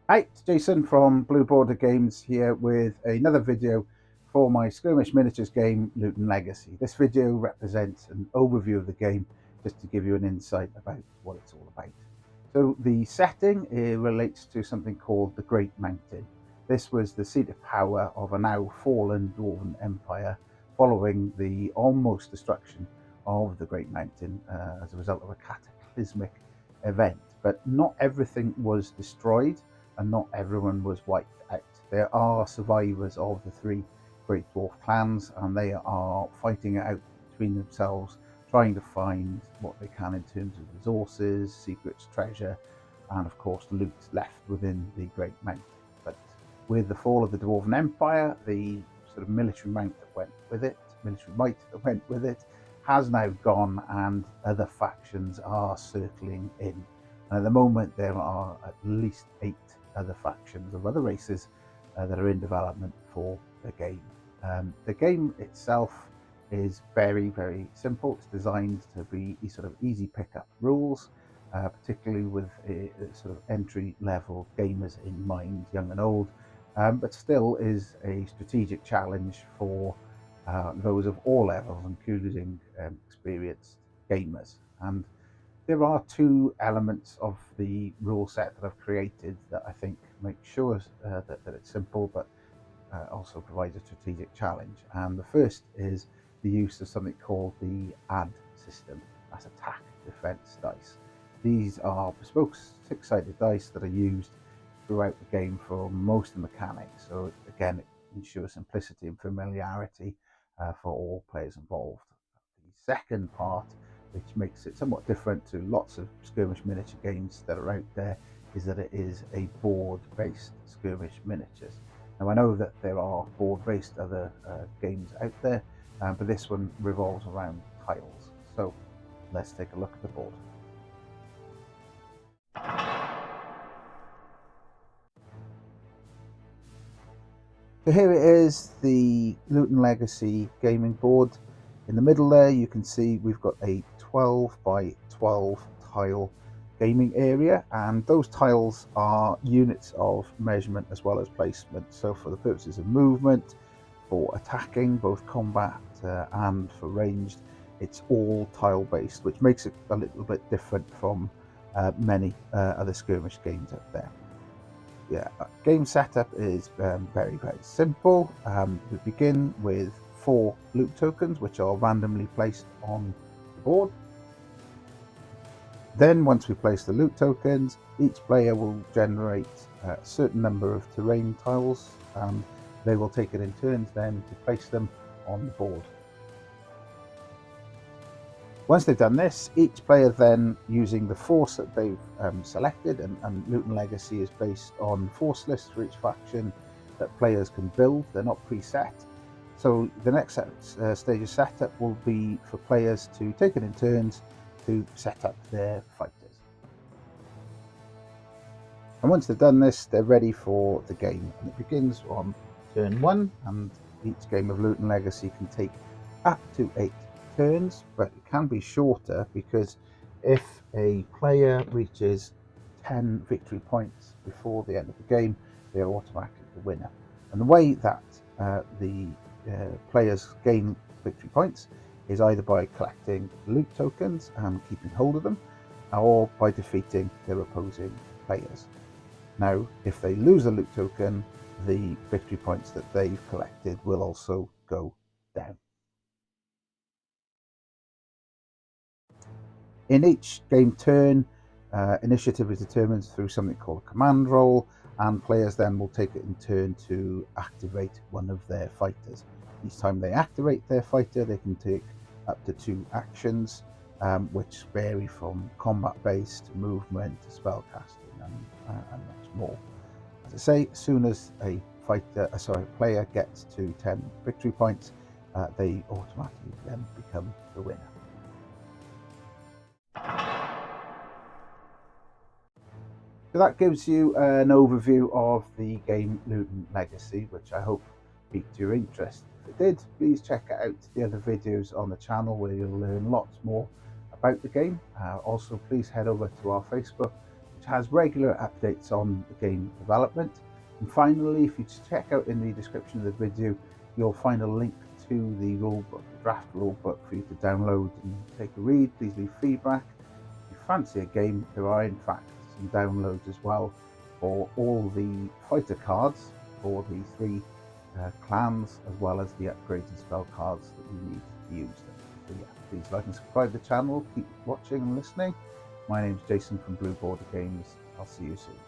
Hi, it's Jason from Blue Border Games here with another video for my Skirmish miniatures game, Luton Legacy. This video represents an overview of the game just to give you an insight about what it's all about. So the setting relates to something called the Great Mountain. This was the seat of power of a now fallen Dwarven Empire following the almost destruction of the Great Mountain as a result of a cataclysmic event. But not everything was destroyed and not everyone was wiped out. There are survivors of the three Great Dwarf clans, and they are fighting it out between themselves, trying to find what they can in terms of resources, secrets, treasure, and of course loot left within the Great Mountain. But with the fall of the Dwarven Empire, the sort of military might that went with it, has now gone, and other factions are circling in. And at the moment, there are at least 8 other factions of other races that are in development for the game. The game itself is very, very simple. It's designed to be sort of easy pickup rules, particularly with sort of entry level gamers in mind, young and old, but still is a strategic challenge for those of all levels, including experienced gamers. And there are two elements of the rule set that I've created that I think make sure that it's simple, but also provides a strategic challenge. And the first is the use of something called the add system. That's attack, defense dice. These are bespoke six-sided dice that are used throughout the game for most of the mechanics. So again, it ensures simplicity and familiarity for all players involved. The second part, which makes it somewhat different to lots of skirmish miniature games that are out there, is that it is a board-based skirmish miniatures. Now I know that there are board-based other games out there, but this one revolves around tiles. So let's take a look at the board. So here it is, the Luton Legacy gaming board. In the middle there you can see we've got a 12 by 12 tile gaming area, and those tiles are units of measurement as well as placement. So for the purposes of movement, for attacking, both combat and for ranged, it's all tile based, which makes it a little bit different from many other skirmish games out there. Yeah, game setup is very, very simple. We begin with 4 loot tokens, which are randomly placed on the board. Then once we place the loot tokens, each player will generate a certain number of terrain tiles, and they will take it in turns then to place them on the board. Once they've done this, each player then, using the force that they've selected, and Luton Legacy is based on force lists for each faction that players can build. They're not preset. So the next stage of setup will be for players to take it in turns to set up their fighters. And once they've done this, they're ready for the game. And it begins on turn 1, and each game of Luton Legacy can take up to 8 turns, but it can be shorter because if a player reaches 10 victory points before the end of the game, they are automatically the winner. And the way that the players gain victory points is either by collecting loot tokens and keeping hold of them, or by defeating their opposing players. Now, if they lose a loot token, the victory points that they've collected will also go down. In each game turn, initiative is determined through something called a command roll, and players then will take it in turn to activate one of their fighters. Each time they activate their fighter, they can take up to 2 actions, which vary from combat-based, movement, spellcasting, and much more. As I say, as soon as a player gets to 10 victory points, they automatically then become the winner. So that gives you an overview of the game Luton Legacy, which I hope piqued your interest. If it did, please check out the other videos on the channel where you'll learn lots more about the game. Also, please head over to our Facebook, which has regular updates on the game development. And finally, if you check out in the description of the video, you'll find a link to the rulebook, the draft rulebook, for you to download and take a read. Please leave feedback. If you fancy a game, there are in fact some downloads as well for all the fighter cards for the 3 clans, as well as the upgrades and spell cards that you need to use them. So yeah, please like and subscribe to the channel. Keep watching and listening. My name's Jason from Blue Border Games. I'll see you soon.